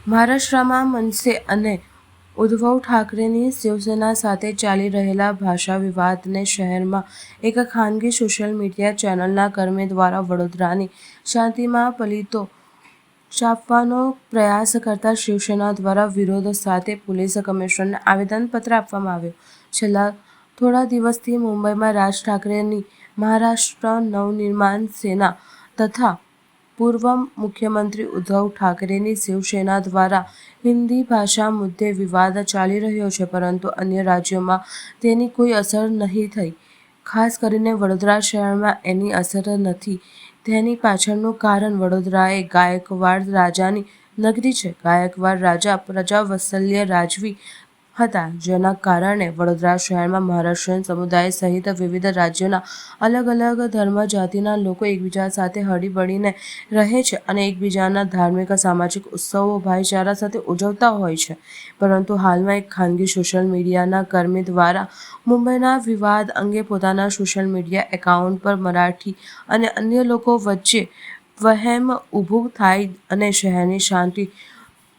મહારાષ્ટ્રમાં મનસે અને ઉદ્ધવ ઠાકરેની શિવસેના સાથે ચાલી રહેલા ભાષા વિવાદને શહેરમાં એક ખાનગી સોશિયલ મીડિયા ચેનલના કર્મી દ્વારા વડોદરાની શાંતિમાં પલીતો ચાપવાનો પ્રયાસ કરતા શિવસેના દ્વારા વિરોધ સાથે પોલીસ કમિશનરને આવેદનપત્ર આપવામાં આવ્યું. છેલ્લા થોડા દિવસથી મુંબઈમાં રાજ ઠાકરેની મહારાષ્ટ્ર નવનિર્માણ સેના તથા પૂર્વ મુખ્યમંત્રી ઉદ્ધવ ઠાકરેની શિવસેના દ્વારા હિન્દી ભાષા મુદ્દે વિવાદ ચાલી રહ્યો છે, પરંતુ અન્ય રાજ્યોમાં તેની કોઈ અસર નહીં થઈ. ખાસ કરીને વડોદરા શહેરમાં એની અસર નથી. તેની પાછળનું કારણ વડોદરા એ ગાયકવાડ રાજાની નગરી છે. ગાયકવાડ રાજા પ્રજાવત્સલ્ય રાજવી હતા, જેના કારણે વડોદરા શહેરમાં મહારાષ્ટ્રીયન સમુદાય સહિત વિવિધ રાજ્યોના અલગ અલગ ધર્મ જાતિના લોકો એકબીજા સાથે હળીમળીને રહે છે અને એકબીજાના ધાર્મિક સામાજિક ઉત્સવો ભાઈચારા સાથે ઉજવતા હોય છે. પરંતુ હાલમાં એક ખાનગી સોશિયલ મીડિયાના કર્મી દ્વારા મુંબઈના વિવાદ અંગે પોતાના સોશિયલ મીડિયા એકાઉન્ટ પર મરાઠી અને અન્ય લોકો વચ્ચે વહેમ ઊભું થાય અને શહેરની શાંતિ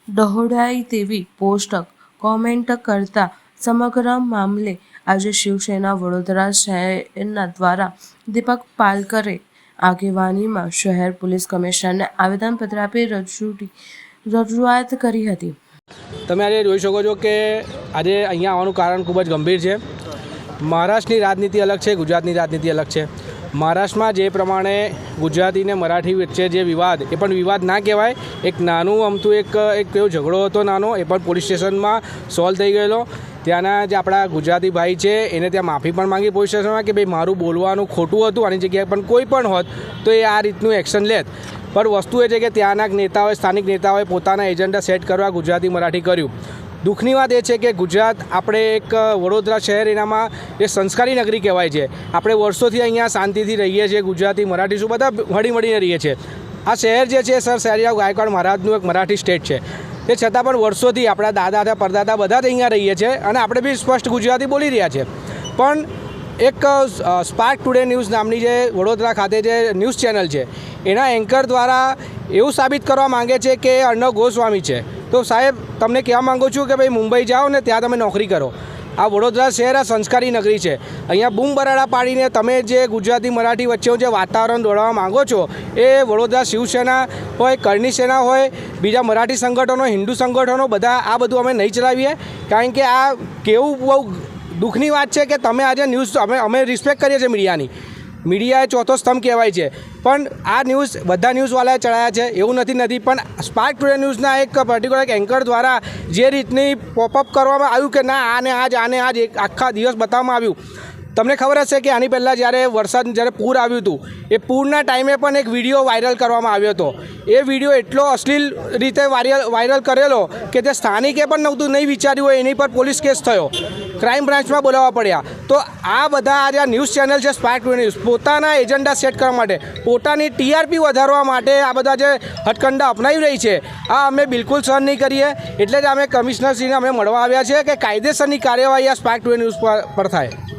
ડહોળાય તેવી પોસ્ટ કોમેન્ટ કરતા સમગ્ર મામલે આજે શિવસેના વડોદરા શહેરના દ્વારા દીપક પાલકરે આગેવાનીમાં શહેર પોલીસ કમિશનરને આવેદનપત્ર આપી રજૂઆત કરી હતી. તમે આજે જોઈ શકો છો કે આજે અહીંયા આવવાનું કારણ ખૂબ જ ગંભીર છે. મહારાષ્ટ્રની રાજનીતિ અલગ છે, ગુજરાતની રાજનીતિ અલગ છે. મહારાષ્ટ્રમાં જે પ્રમાણે ગુજરાતી ને મરાઠી વચ્ચે જે વિવાદ, એ પણ વિવાદ ના કહેવાય, એક નાનું અમથું એક એવો ઝઘડો હતો નાનો, એ પણ પોલીસ સ્ટેશનમાં સોલ્વ થઈ ગયેલો. ત્યાંના જે આપણા ગુજરાતી ભાઈ છે એને ત્યાં માફી પણ માંગી પોલીસ સ્ટેશનમાં કે ભાઈ મારું બોલવાનું ખોટું હતું, આની જગ્યાએ પણ કોઈ પણ હોત તો એ આ રીતનું એક્શન લેત. પણ વસ્તુ એ છે કે ત્યાંના નેતાઓએ, સ્થાનિક નેતાઓએ પોતાના એજન્ડા સેટ કરવા ગુજરાતી મરાઠી કર્યું. દુઃખની વાત એ છે કે ગુજરાત, આપણે એક વડોદરા શહેર, એનામાં એ સંસ્કારી નગરી કહેવાય છે. આપણે વર્ષોથી અહીંયા શાંતિથી રહીએ છીએ, ગુજરાતી મરાઠી શું બધા હળીમળીને રહીએ છીએ. આ શહેર જે છે સર સયાજીરાવ ગાયકવાડ મહારાજનું એક મરાઠી સ્ટેટ છે. તે છતાં પણ વર્ષોથી આપણા દાદા હતા, પરદાદા બધા જ અહીંયા રહીએ છીએ અને આપણે બી સ્પષ્ટ ગુજરાતી બોલી રહ્યા છીએ. પણ એક સ્પાર્ક ટુડે ન્યૂઝ નામની જે વડોદરા ખાતે જે ન્યૂઝ ચેનલ છે, એના એન્કર દ્વારા એવું સાબિત કરવા માંગે છે કે અર્ણવ ગોસ્વામી છે. તો સાહેબ, તમને કહેવા માગું છું કે ભાઈ મુંબઈ જાઓ ને ત્યાં તમે નોકરી કરો. આ વડોદરા શહેર આ સંસ્કારી નગરી છે. અહીંયા બૂમ બરાડા પાડીને તમે જે ગુજરાતી મરાઠી વચ્ચેનું જે વાતાવરણ દોડાવવા માગો છો, એ વડોદરા શિવસેના હોય, કરણી સેના હોય, બીજા મરાઠી સંગઠનો, હિન્દુ સંગઠનો, બધા આ બધું અમે નહીં ચલાવીએ. કારણ કે આ કેવું બહુ દુઃખની વાત છે કે તમે આજે ન્યૂઝ, અમે રિસ્પેક્ટ કરીએ છીએ મીડિયાની. મીડિયા એ ચોથો સ્તંભ કહેવાય છે, પણ આ ન્યૂઝ બધા ન્યૂઝવાળાએ ચડાયા છે એવું નથી. પણ સ્પાર્ક ટુડે ન્યૂઝના એક પર્ટિક્યુલર એક એન્કર દ્વારા જે રીતની પોપઅપ કરવામાં આવ્યું કે ના આને આજ એક આખા દિવસ બતાવવામાં આવ્યું. તમને ખબર હશે કે આની પહેલાં જ્યારે પૂર આવ્યું હતું, એ પૂરના ટાઈમે પણ એક વિડીયો વાયરલ કરવામાં આવ્યો હતો. એ વિડીયો એટલો અશ્લીલ રીતે વાયરલ કરેલો કે તે સ્થાનિકે પણ નહીં વિચાર્યું હોય, એની પર પોલીસ કેસ થયો, ક્રાઇમ બ્રાન્ચમાં બોલાવવા પડ્યા. તો આ બધા આજે ન્યૂઝ ચેનલ છે સ્પાર્ક ટુડે ન્યૂઝ, પોતાના એજન્ડા સેટ કરવા માટે, પોતાની ટીઆરપી વધારવા માટે આ બધા જે હથકંડા અપનાવી રહી છે, આ અમે બિલકુલ સહન નહીં કરીએ. એટલે જ અમે કમિશનરશ્રીને અમે મળવા આવ્યા છીએ કે કાયદેસરની કાર્યવાહી આ સ્પાર્ક ટુડે ન્યૂઝ પર થાય.